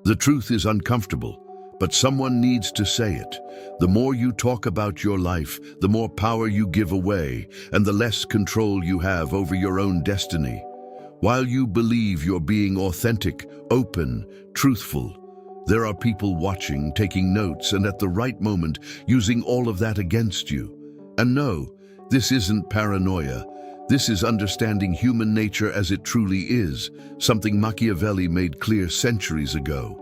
The truth is uncomfortable, but someone needs to say it. The more you talk about your life, the more power you give away, and the less control you have over your own destiny. While you believe you're being authentic, open, truthful, there are people watching, taking notes, and at the right moment, using all of that against you. And no, this isn't paranoia. This is understanding human nature as it truly is, something Machiavelli made clear centuries ago.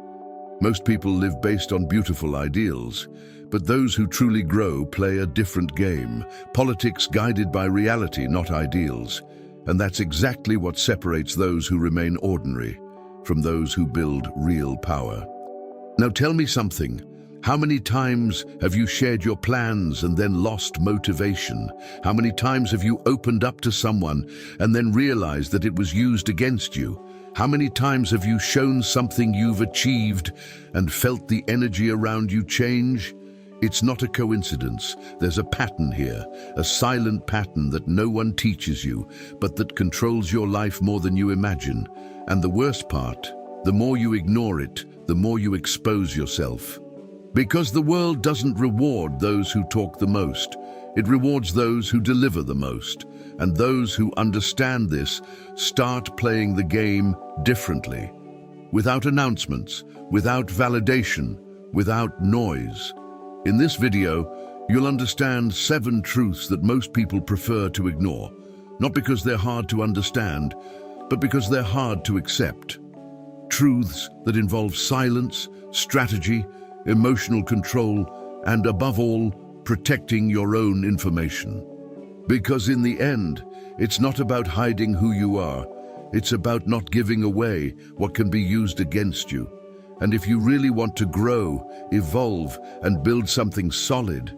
Most people live based on beautiful ideals, but those who truly grow play a different game, politics guided by reality, not ideals. And that's exactly what separates those who remain ordinary from those who build real power. Now tell me something. How many times have you shared your plans and then lost motivation? How many times have you opened up to someone and then realized that it was used against you? How many times have you shown something you've achieved and felt the energy around you change? It's not a coincidence. There's a pattern here, a silent pattern that no one teaches you, but that controls your life more than you imagine. And the worst part, the more you ignore it, the more you expose yourself. Because the world doesn't reward those who talk the most. It rewards those who deliver the most. And those who understand this start playing the game differently. Without announcements, without validation, without noise. In this video, you'll understand 7 truths that most people prefer to ignore. Not because they're hard to understand, but because they're hard to accept. Truths that involve silence, strategy, emotional control, and above all, protecting your own information. Because in the end, it's not about hiding who you are. It's about not giving away what can be used against you. And if you really want to grow, evolve, and build something solid,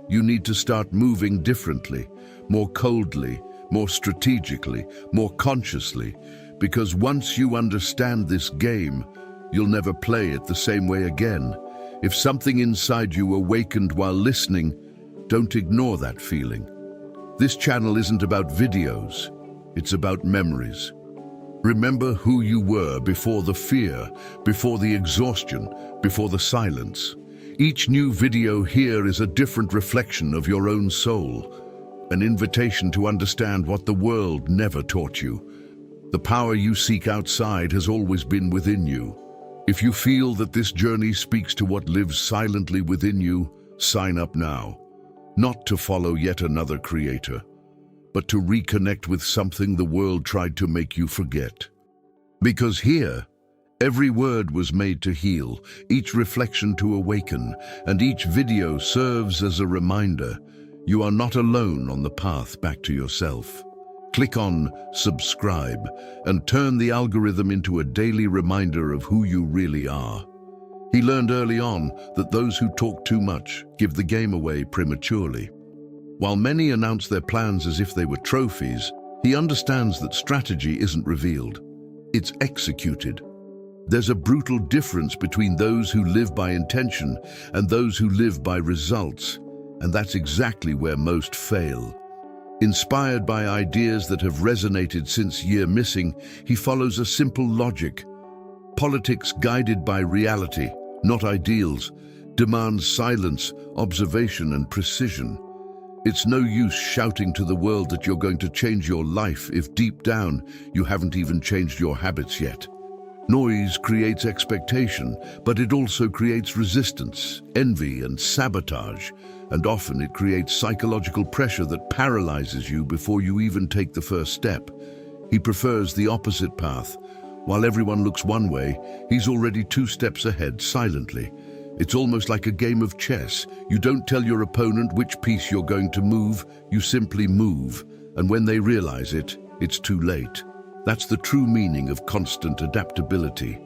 you need to start moving differently, more coldly, more strategically, more consciously. Because once you understand this game, you'll never play it the same way again. If something inside you awakened while listening, don't ignore that feeling. This channel isn't about videos, it's about memories. Remember who you were before the fear, before the exhaustion, before the silence. Each new video here is a different reflection of your own soul, an invitation to understand what the world never taught you. The power you seek outside has always been within you. If you feel that this journey speaks to what lives silently within you, sign up now. Not to follow yet another creator, but to reconnect with something the world tried to make you forget. Because here, every word was made to heal, each reflection to awaken, and each video serves as a reminder you are not alone on the path back to yourself. Click on subscribe and turn the algorithm into a daily reminder of who you really are. He learned early on that those who talk too much give the game away prematurely. While many announce their plans as if they were trophies, he understands that strategy isn't revealed. It's executed. There's a brutal difference between those who live by intention and those who live by results, and that's exactly where most fail. Inspired by ideas that have resonated since year missing, he follows a simple logic. Politics guided by reality, not ideals, demands silence, observation, and precision. It's no use shouting to the world that you're going to change your life if deep down you haven't even changed your habits yet. Noise creates expectation, but it also creates resistance, envy, and sabotage. And often it creates psychological pressure that paralyzes you before you even take the first step. He prefers the opposite path. While everyone looks one way, he's already 2 steps ahead silently. It's almost like a game of chess. You don't tell your opponent which piece you're going to move, you simply move. And when they realize it, it's too late. That's the true meaning of constant adaptability.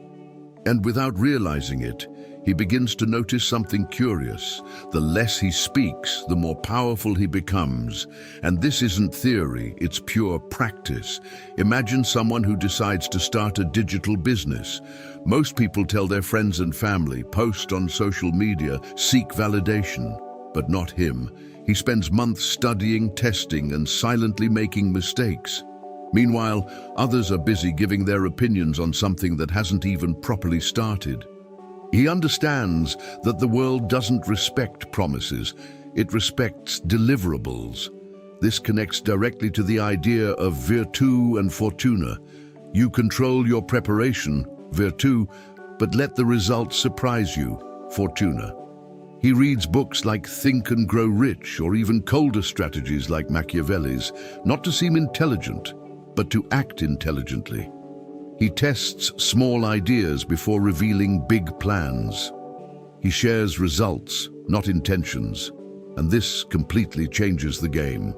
And without realizing it, he begins to notice something curious. The less he speaks, the more powerful he becomes. And this isn't theory, it's pure practice. Imagine someone who decides to start a digital business. Most people tell their friends and family, post on social media, seek validation. But not him. He spends months studying, testing, and silently making mistakes. Meanwhile, others are busy giving their opinions on something that hasn't even properly started. He understands that the world doesn't respect promises, it respects deliverables. This connects directly to the idea of virtu and fortuna. You control your preparation, virtu, but let the results surprise you, fortuna. He reads books like Think and Grow Rich, or even colder strategies like Machiavelli's, not to seem intelligent, but to act intelligently. He tests small ideas before revealing big plans. He shares results, not intentions, and this completely changes the game.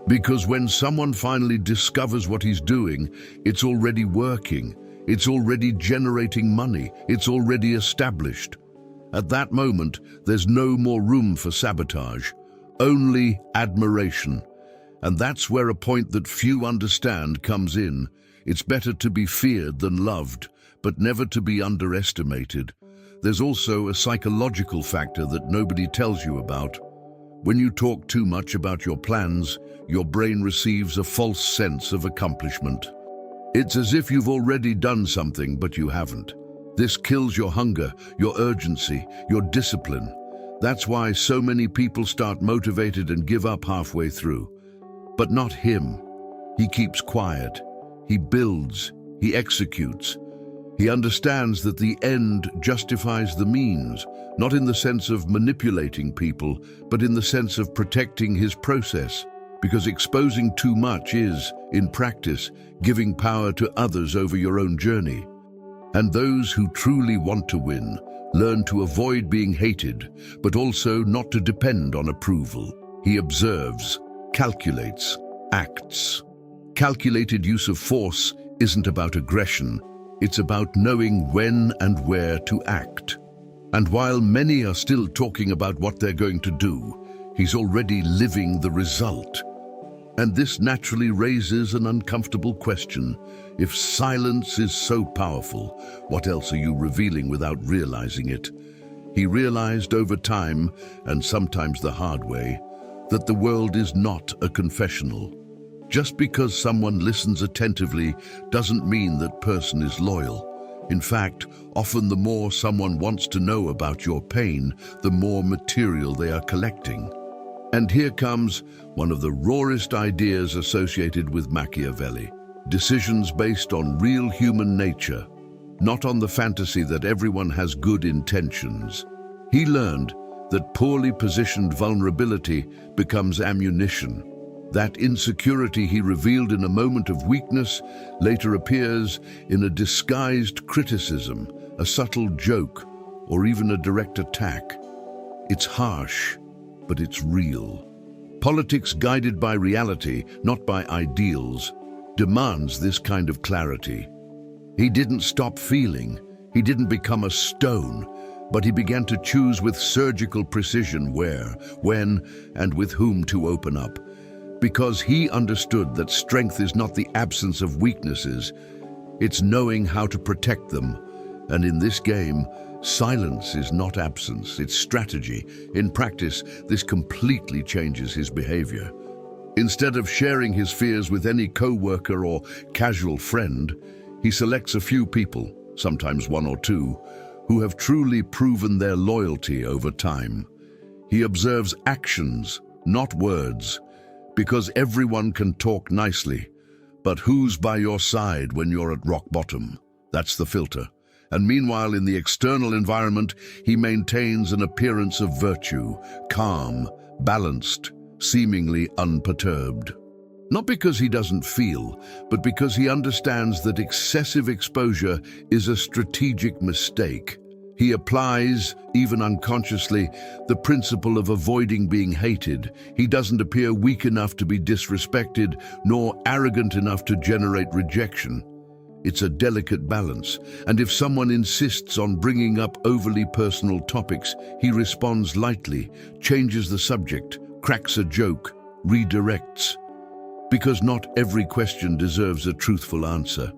Because when someone finally discovers what he's doing, it's already working, it's already generating money, it's already established. At that moment, there's no more room for sabotage, only admiration. And that's where a point that few understand comes in. It's better to be feared than loved, but never to be underestimated. There's also a psychological factor that nobody tells you about. When you talk too much about your plans, your brain receives a false sense of accomplishment. It's as if you've already done something, but you haven't. This kills your hunger, your urgency, your discipline. That's why so many people start motivated and give up halfway through. But not him. He keeps quiet. He builds. He executes. He understands that the end justifies the means, not in the sense of manipulating people, but in the sense of protecting his process. Because exposing too much is, in practice, giving power to others over your own journey. And those who truly want to win learn to avoid being hated, but also not to depend on approval. He observes, calculates, acts. Calculated use of force isn't about aggression. It's about knowing when and where to act. And while many are still talking about what they're going to do, he's already living the result. And this naturally raises an uncomfortable question. If silence is so powerful, what else are you revealing without realizing it? He realized over time, and sometimes the hard way, that the world is not a confessional. Just because someone listens attentively doesn't mean that person is loyal. In fact, often the more someone wants to know about your pain, the more material they are collecting. And here comes one of the rawest ideas associated with Machiavelli. Decisions based on real human nature, not on the fantasy that everyone has good intentions. He learned that poorly positioned vulnerability becomes ammunition. That insecurity he revealed in a moment of weakness later appears in a disguised criticism, a subtle joke, or even a direct attack. It's harsh, but it's real. Politics guided by reality, not by ideals, demands this kind of clarity. He didn't stop feeling, he didn't become a stone, but he began to choose with surgical precision where, when, and with whom to open up. Because he understood that strength is not the absence of weaknesses, it's knowing how to protect them. And in this game, silence is not absence, it's strategy. In practice, this completely changes his behavior. Instead of sharing his fears with any co-worker or casual friend, he selects a few people, sometimes one or two, who have truly proven their loyalty over time. He observes actions, not words, because everyone can talk nicely, but who's by your side when you're at rock bottom? That's the filter. And meanwhile, in the external environment, he maintains an appearance of virtue, calm, balanced, seemingly unperturbed. Not because he doesn't feel, but because he understands that excessive exposure is a strategic mistake. He applies, even unconsciously, the principle of avoiding being hated. He doesn't appear weak enough to be disrespected, nor arrogant enough to generate rejection. It's a delicate balance, and if someone insists on bringing up overly personal topics, he responds lightly, changes the subject, cracks a joke, redirects. Because not every question deserves a truthful answer.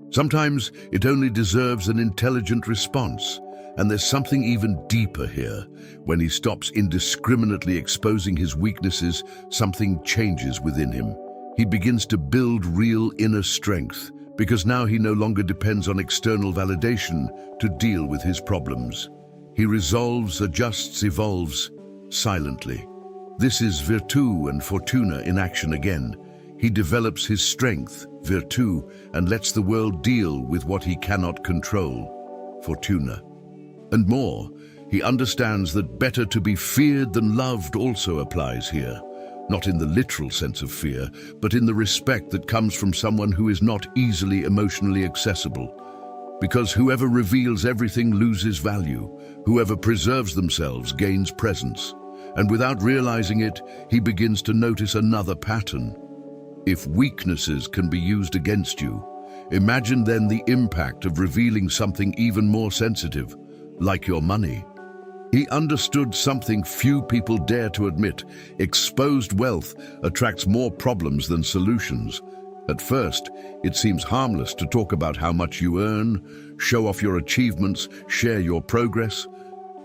Sometimes it only deserves an intelligent response. And there's something even deeper here. When he stops indiscriminately exposing his weaknesses, something changes within him. He begins to build real inner strength, because now he no longer depends on external validation to deal with his problems. He resolves, adjusts, evolves silently. This is virtù and fortuna in action again. He develops his strength, virtù, and lets the world deal with what he cannot control, fortuna. And more, he understands that better to be feared than loved also applies here. Not in the literal sense of fear, but in the respect that comes from someone who is not easily emotionally accessible. Because whoever reveals everything loses value, whoever preserves themselves gains presence. And without realizing it, he begins to notice another pattern. If weaknesses can be used against you, imagine then the impact of revealing something even more sensitive, like your money. He understood something few people dare to admit. Exposed wealth attracts more problems than solutions. At first, it seems harmless to talk about how much you earn, show off your achievements, share your progress.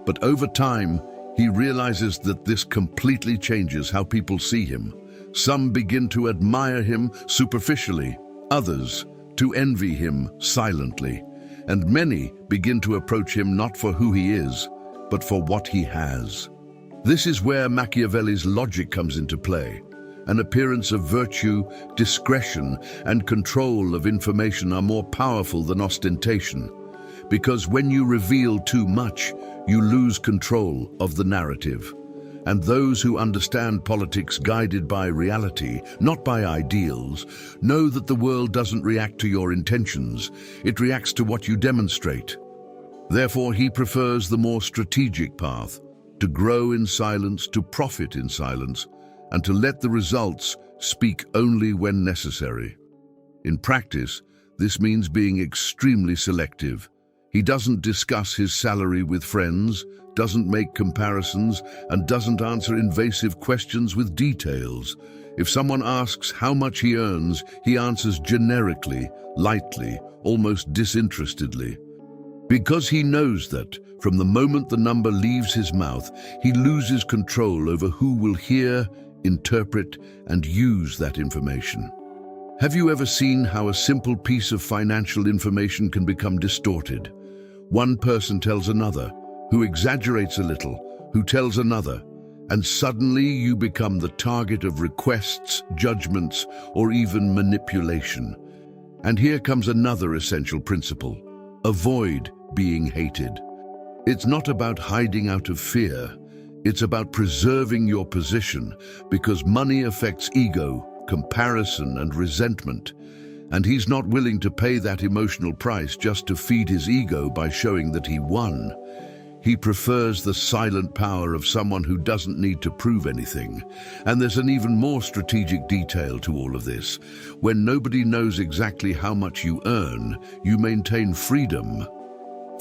But over time, he realizes that this completely changes how people see him. Some begin to admire him superficially, others to envy him silently, and many begin to approach him not for who he is, but for what he has. This is where Machiavelli's logic comes into play. An appearance of virtue, discretion, and control of information are more powerful than ostentation, because when you reveal too much, you lose control of the narrative. And those who understand politics guided by reality, not by ideals, know that the world doesn't react to your intentions, it reacts to what you demonstrate. Therefore, he prefers the more strategic path, to grow in silence, to profit in silence, and to let the results speak only when necessary. In practice, this means being extremely selective. He doesn't discuss his salary with friends, doesn't make comparisons, and doesn't answer invasive questions with details. If someone asks how much he earns, he answers generically, lightly, almost disinterestedly. Because he knows that, from the moment the number leaves his mouth, he loses control over who will hear, interpret, and use that information. Have you ever seen how a simple piece of financial information can become distorted? One person tells another, who exaggerates a little, who tells another, and suddenly you become the target of requests, judgments, or even manipulation. And here comes another essential principle. Avoid being hated. It's not about hiding out of fear. It's about preserving your position, because money affects ego, comparison, and resentment. And he's not willing to pay that emotional price just to feed his ego by showing that he won. He prefers the silent power of someone who doesn't need to prove anything. And there's an even more strategic detail to all of this. When nobody knows exactly how much you earn, you maintain freedom.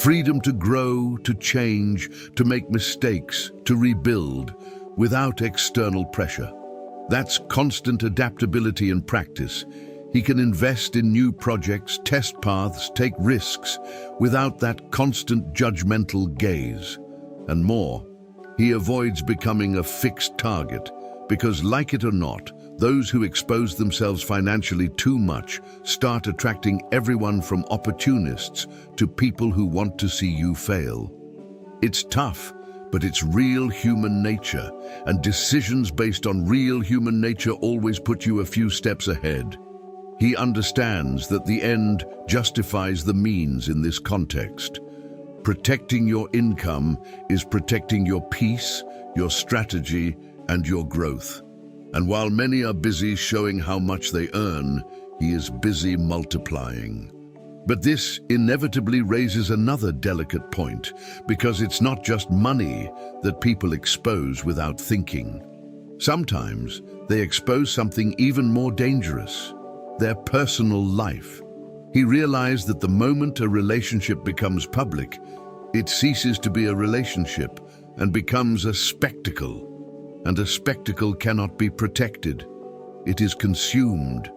Freedom to grow, to change, to make mistakes, to rebuild, without external pressure. That's constant adaptability in practice. He can invest in new projects, test paths, take risks, without that constant judgmental gaze. And more, he avoids becoming a fixed target, because like it or not, those who expose themselves financially too much start attracting everyone from opportunists to people who want to see you fail. It's tough, but it's real human nature, and decisions based on real human nature always put you a few steps ahead. He understands that the end justifies the means in this context. Protecting your income is protecting your peace, your strategy, and your growth. And while many are busy showing how much they earn, he is busy multiplying. But this inevitably raises another delicate point, because it's not just money that people expose without thinking. Sometimes they expose something even more dangerous: their personal life. He realized that the moment a relationship becomes public, it ceases to be a relationship and becomes a spectacle. And a spectacle cannot be protected. It is consumed.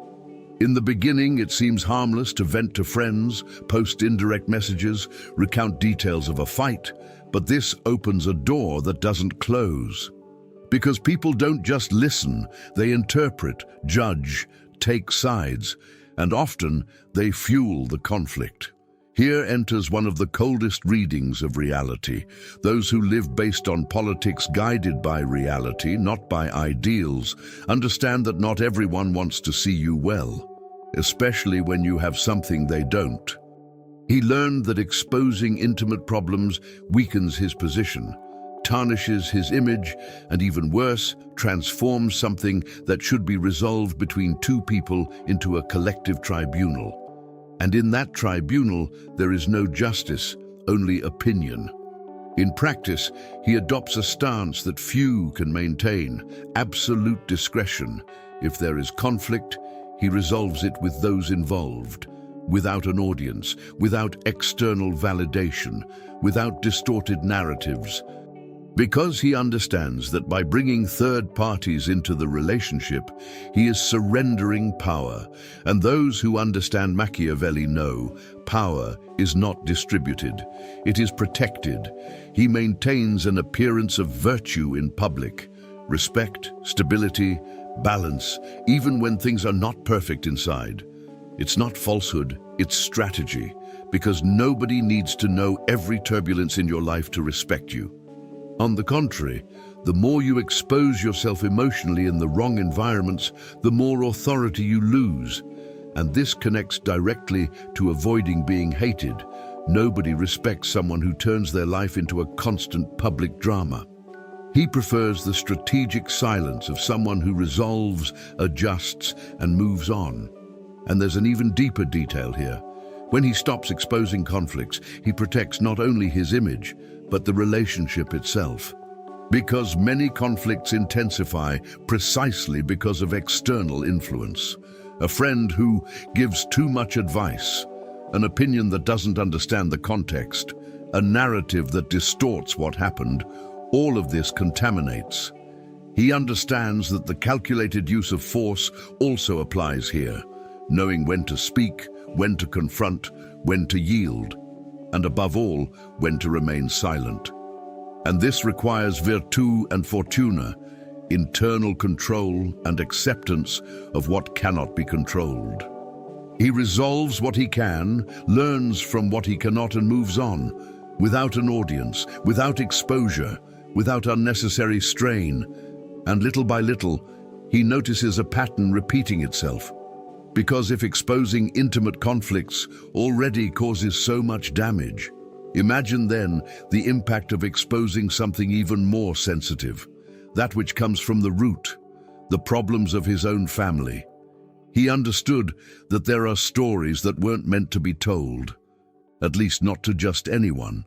In the beginning, it seems harmless to vent to friends, post indirect messages, recount details of a fight, but this opens a door that doesn't close. Because people don't just listen, they interpret, judge, take sides, and often they fuel the conflict. Here enters one of the coldest readings of reality. Those who live based on politics guided by reality, not by ideals, understand that not everyone wants to see you well, especially when you have something they don't. He learned that exposing intimate problems weakens his position, tarnishes his image, and even worse, transforms something that should be resolved between two people into a collective tribunal. And in that tribunal, there is no justice, only opinion. In practice, he adopts a stance that few can maintain, absolute discretion. If there is conflict, he resolves it with those involved, without an audience, without external validation, without distorted narratives. Because he understands that by bringing third parties into the relationship, he is surrendering power. And those who understand Machiavelli know power is not distributed, it is protected. He maintains an appearance of virtue in public, respect, stability, balance, even when things are not perfect inside. It's not falsehood, it's strategy, because nobody needs to know every turbulence in your life to respect you. On the contrary, the more you expose yourself emotionally in the wrong environments, the more authority you lose. And this connects directly to avoiding being hated. Nobody respects someone who turns their life into a constant public drama. He prefers the strategic silence of someone who resolves, adjusts, and moves on. And there's an even deeper detail here. When he stops exposing conflicts, he protects not only his image, but the relationship itself. Because many conflicts intensify precisely because of external influence. A friend who gives too much advice, an opinion that doesn't understand the context, a narrative that distorts what happened, all of this contaminates. He understands that the calculated use of force also applies here, knowing when to speak, when to confront, when to yield, and above all, when to remain silent. And this requires virtù and fortuna, internal control and acceptance of what cannot be controlled. He resolves what he can, learns from what he cannot, and moves on, without an audience, without exposure, without unnecessary strain. And little by little, he notices a pattern repeating itself. Because if exposing intimate conflicts already causes so much damage, imagine then the impact of exposing something even more sensitive, that which comes from the root, the problems of his own family. He understood that there are stories that weren't meant to be told, at least not to just anyone.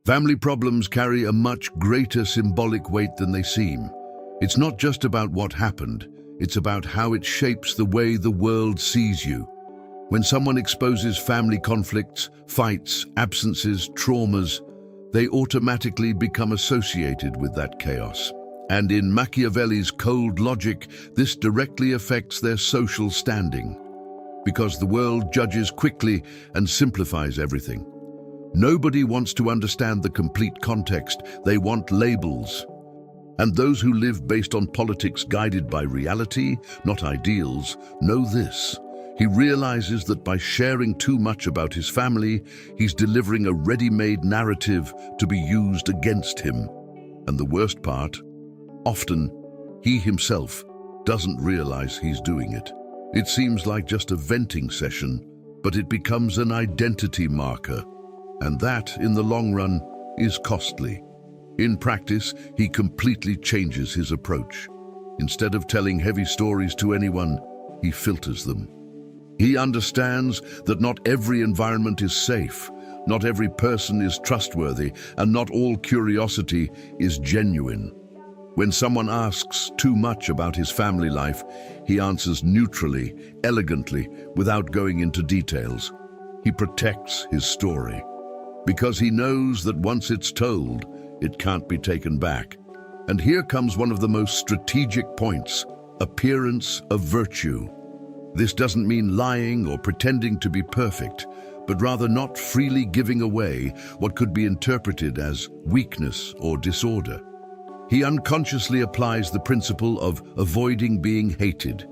Family problems carry a much greater symbolic weight than they seem. It's not just about what happened, it's about how it shapes the way the world sees you. When someone exposes family conflicts, fights, absences, traumas, they automatically become associated with that chaos. And in Machiavelli's cold logic, this directly affects their social standing. Because the world judges quickly and simplifies everything. Nobody wants to understand the complete context, they want labels. And those who live based on politics guided by reality, not ideals, know this. He realizes that by sharing too much about his family, he's delivering a ready-made narrative to be used against him. And the worst part, often, he himself doesn't realize he's doing it. It seems like just a venting session, but it becomes an identity marker. And that, in the long run, is costly. In practice, he completely changes his approach. Instead of telling heavy stories to anyone, he filters them. He understands that not every environment is safe, not every person is trustworthy, and not all curiosity is genuine. When someone asks too much about his family life, he answers neutrally, elegantly, without going into details. He protects his story. Because he knows that once it's told, it can't be taken back. And here comes one of the most strategic points, appearance of virtue. This doesn't mean lying or pretending to be perfect, but rather not freely giving away what could be interpreted as weakness or disorder. He unconsciously applies the principle of avoiding being hated.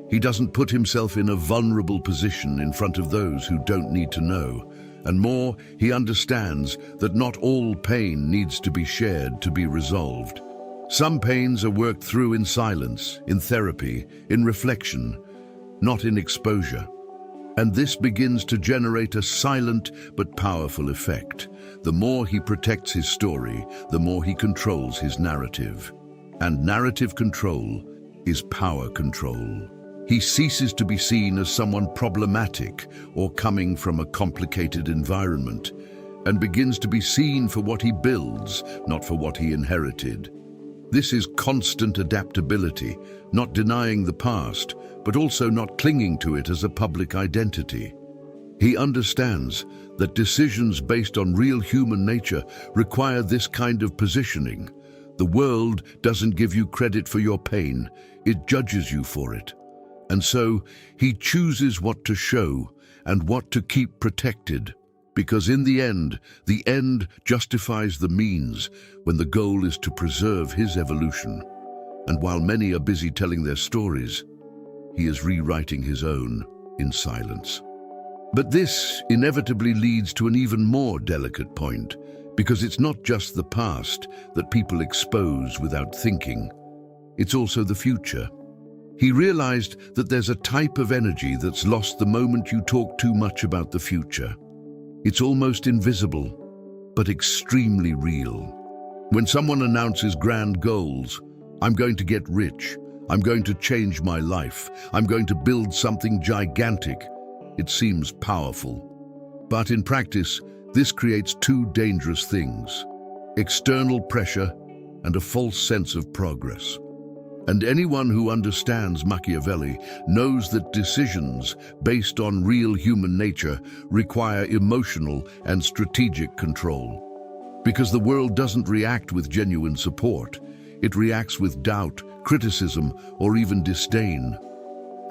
He doesn't put himself in a vulnerable position in front of those who don't need to know. And more, he understands that not all pain needs to be shared to be resolved. Some pains are worked through in silence, in therapy, in reflection, not in exposure. And this begins to generate a silent but powerful effect. The more he protects his story, the more he controls his narrative. And narrative control is power control. He ceases to be seen as someone problematic or coming from a complicated environment, and begins to be seen for what he builds, not for what he inherited. This is constant adaptability, not denying the past, but also not clinging to it as a public identity. He understands that decisions based on real human nature require this kind of positioning. The world doesn't give you credit for your pain, it judges you for it. And so he chooses what to show and what to keep protected. Because in the end justifies the means when the goal is to preserve his evolution. And while many are busy telling their stories, he is rewriting his own in silence. But this inevitably leads to an even more delicate point, because it's not just the past that people expose without thinking. It's also the future. He realized that there's a type of energy that's lost the moment you talk too much about the future. It's almost invisible, but extremely real. When someone announces grand goals, I'm going to get rich, I'm going to change my life, I'm going to build something gigantic, it seems powerful. But in practice, this creates two dangerous things: external pressure and a false sense of progress. And anyone who understands Machiavelli knows that decisions based on real human nature require emotional and strategic control. Because the world doesn't react with genuine support, it reacts with doubt, criticism, or even disdain.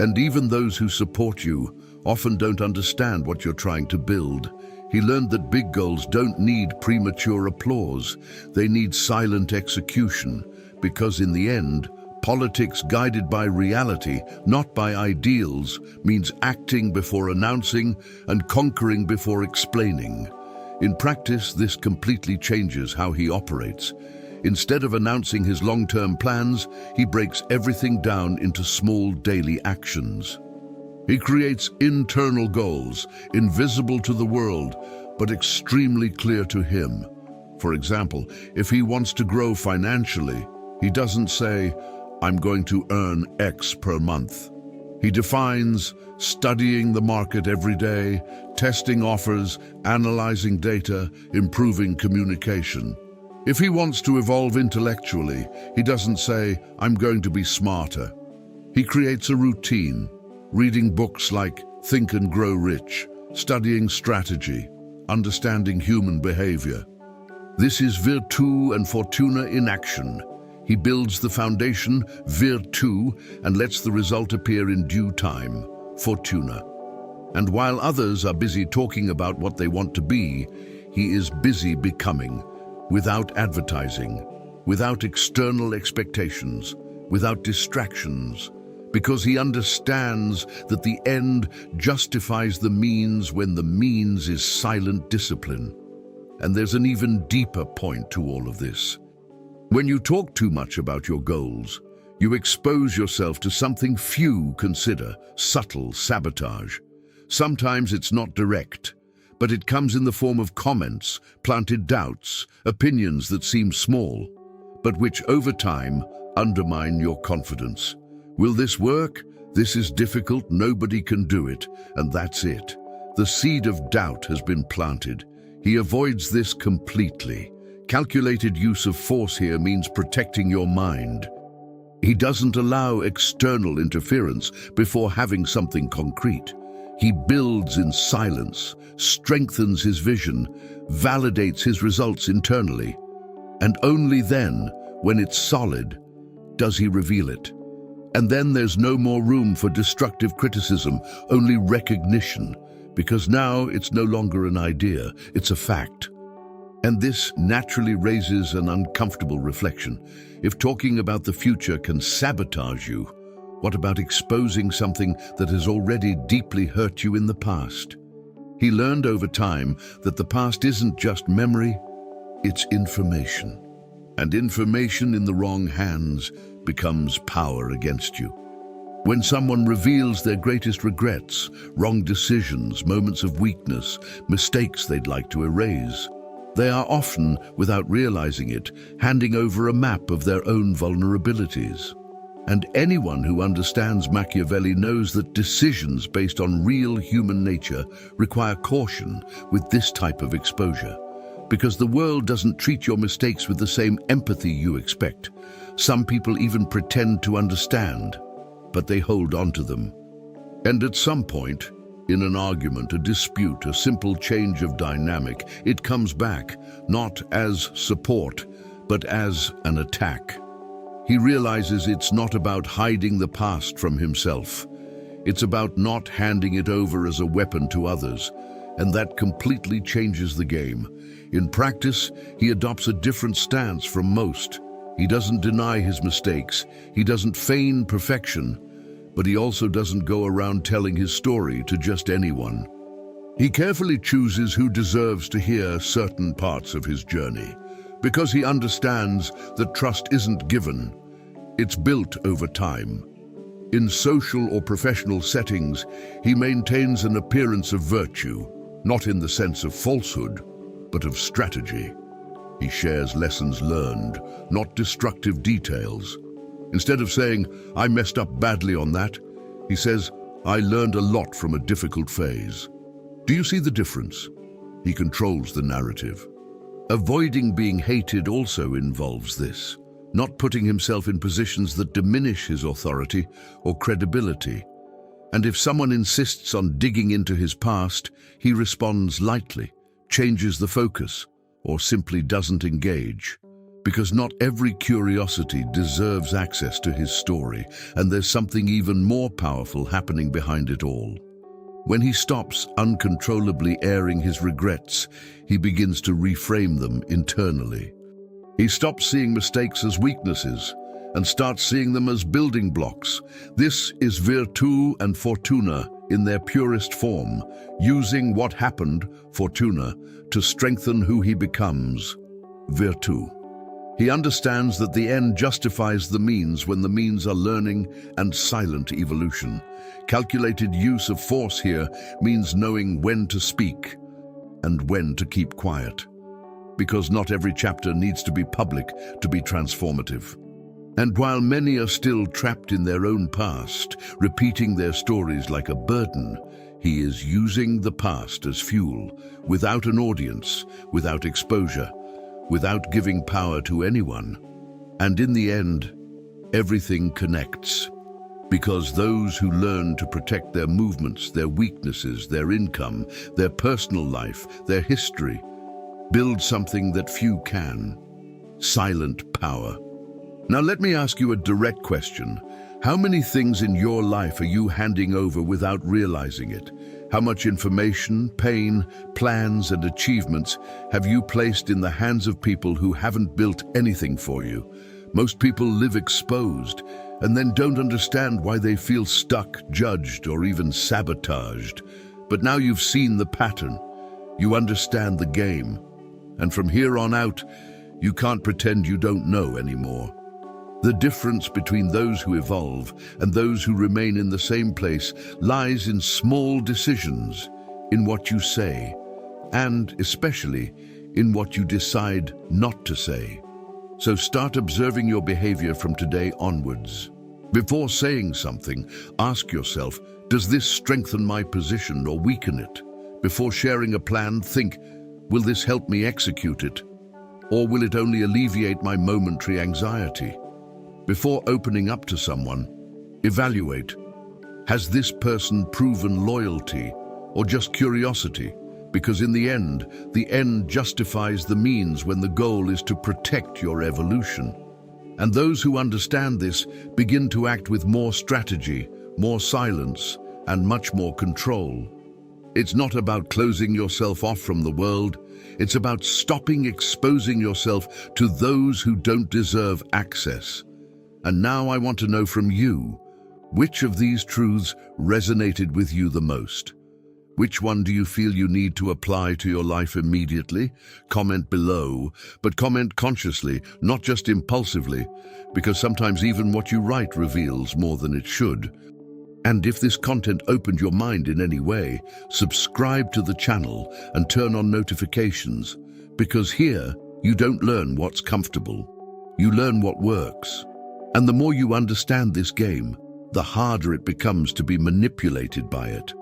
And even those who support you often don't understand what you're trying to build. He learned that big goals don't need premature applause, they need silent execution, because in the end, politics guided by reality, not by ideals, means acting before announcing and conquering before explaining. In practice, this completely changes how he operates. Instead of announcing his long-term plans, he breaks everything down into small daily actions. He creates internal goals, invisible to the world, but extremely clear to him. For example, if he wants to grow financially, he doesn't say, I'm going to earn X per month. He defines studying the market every day, testing offers, analyzing data, improving communication. If he wants to evolve intellectually, he doesn't say, I'm going to be smarter. He creates a routine, reading books like Think and Grow Rich, studying strategy, understanding human behavior. This is virtù and fortuna in action. He builds the foundation, virtù, and lets the result appear in due time, fortuna. And while others are busy talking about what they want to be, he is busy becoming, without advertising, without external expectations, without distractions, because he understands that the end justifies the means when the means is silent discipline. And there's an even deeper point to all of this. When you talk too much about your goals, you expose yourself to something few consider subtle sabotage. Sometimes it's not direct, but it comes in the form of comments, planted doubts, opinions that seem small, but which over time undermine your confidence. Will this work? This is difficult, nobody can do it, and that's it. The seed of doubt has been planted. He avoids this completely. Calculated use of force here means protecting your mind. He doesn't allow external interference before having something concrete. He builds in silence, strengthens his vision, validates his results internally, and only then, when it's solid, does he reveal it. And then there's no more room for destructive criticism, only recognition, because now it's no longer an idea, it's a fact. And this naturally raises an uncomfortable reflection. If talking about the future can sabotage you, What about exposing something that has already deeply hurt you in the past? He learned over time that the past isn't just memory, it's information. And information in the wrong hands becomes power against you. When someone reveals their greatest regrets, wrong decisions, moments of weakness, mistakes they'd like to erase, they are often, without realizing it, handing over a map of their own vulnerabilities. And anyone who understands Machiavelli knows that decisions based on real human nature require caution with this type of exposure. Because the world doesn't treat your mistakes with the same empathy you expect. Some people even pretend to understand, but they hold on to them. And at some point, in an argument, a dispute, a simple change of dynamic, it comes back, not as support, but as an attack. He realizes it's not about hiding the past from himself. It's about not handing it over as a weapon to others, and that completely changes the game. In practice, he adopts a different stance from most. He doesn't deny his mistakes, he doesn't feign perfection, but he also doesn't go around telling his story to just anyone. He carefully chooses who deserves to hear certain parts of his journey, because he understands that trust isn't given, it's built over time. In social or professional settings, he maintains an appearance of virtue, not in the sense of falsehood, but of strategy. He shares lessons learned, not destructive details. Instead of saying, "I messed up badly on that," he says, "I learned a lot from a difficult phase." Do you see the difference? He controls the narrative. Avoiding being hated also involves this, not putting himself in positions that diminish his authority or credibility. And if someone insists on digging into his past, he responds lightly, changes the focus, or simply doesn't engage. Because not every curiosity deserves access to his story, and there's something even more powerful happening behind it all. When he stops uncontrollably airing his regrets, he begins to reframe them internally. He stops seeing mistakes as weaknesses and starts seeing them as building blocks. This is virtu and fortuna in their purest form, using what happened, fortuna, to strengthen who he becomes, virtu. He understands that the end justifies the means when the means are learning and silent evolution. Calculated use of force here means knowing when to speak and when to keep quiet. Because not every chapter needs to be public to be transformative. And while many are still trapped in their own past, repeating their stories like a burden, he is using the past as fuel, without an audience, without exposure, without giving power to anyone. And in the end, everything connects. Because those who learn to protect their movements, their weaknesses, their income, their personal life, their history, build something that few can: silent power. Now let me ask you a direct question. How many things in your life are you handing over without realizing it? How much information, pain, plans, and achievements have you placed in the hands of people who haven't built anything for you? Most people live exposed and then don't understand why they feel stuck, judged, or even sabotaged. But now you've seen the pattern. You understand the game. And from here on out, you can't pretend you don't know anymore. The difference between those who evolve and those who remain in the same place lies in small decisions, in what you say, and especially in what you decide not to say. So start observing your behavior from today onwards. Before saying something, ask yourself, does this strengthen my position or weaken it? Before sharing a plan, think, will this help me execute it? Or will it only alleviate my momentary anxiety? Before opening up to someone, evaluate, has this person proven loyalty or just curiosity? Because in the end justifies the means when the goal is to protect your evolution. And those who understand this begin to act with more strategy, more silence, and much more control. It's not about closing yourself off from the world. It's about stopping exposing yourself to those who don't deserve access. And now I want to know from you, Which of these truths resonated with you the most? Which one do you feel you need to apply to your life immediately? Comment below, but comment consciously, not just impulsively, because sometimes even what you write reveals more than it should. And if this content opened your mind in any way, subscribe to the channel and turn on notifications, because here you don't learn what's comfortable, you learn what works. And the more you understand this game, the harder it becomes to be manipulated by it.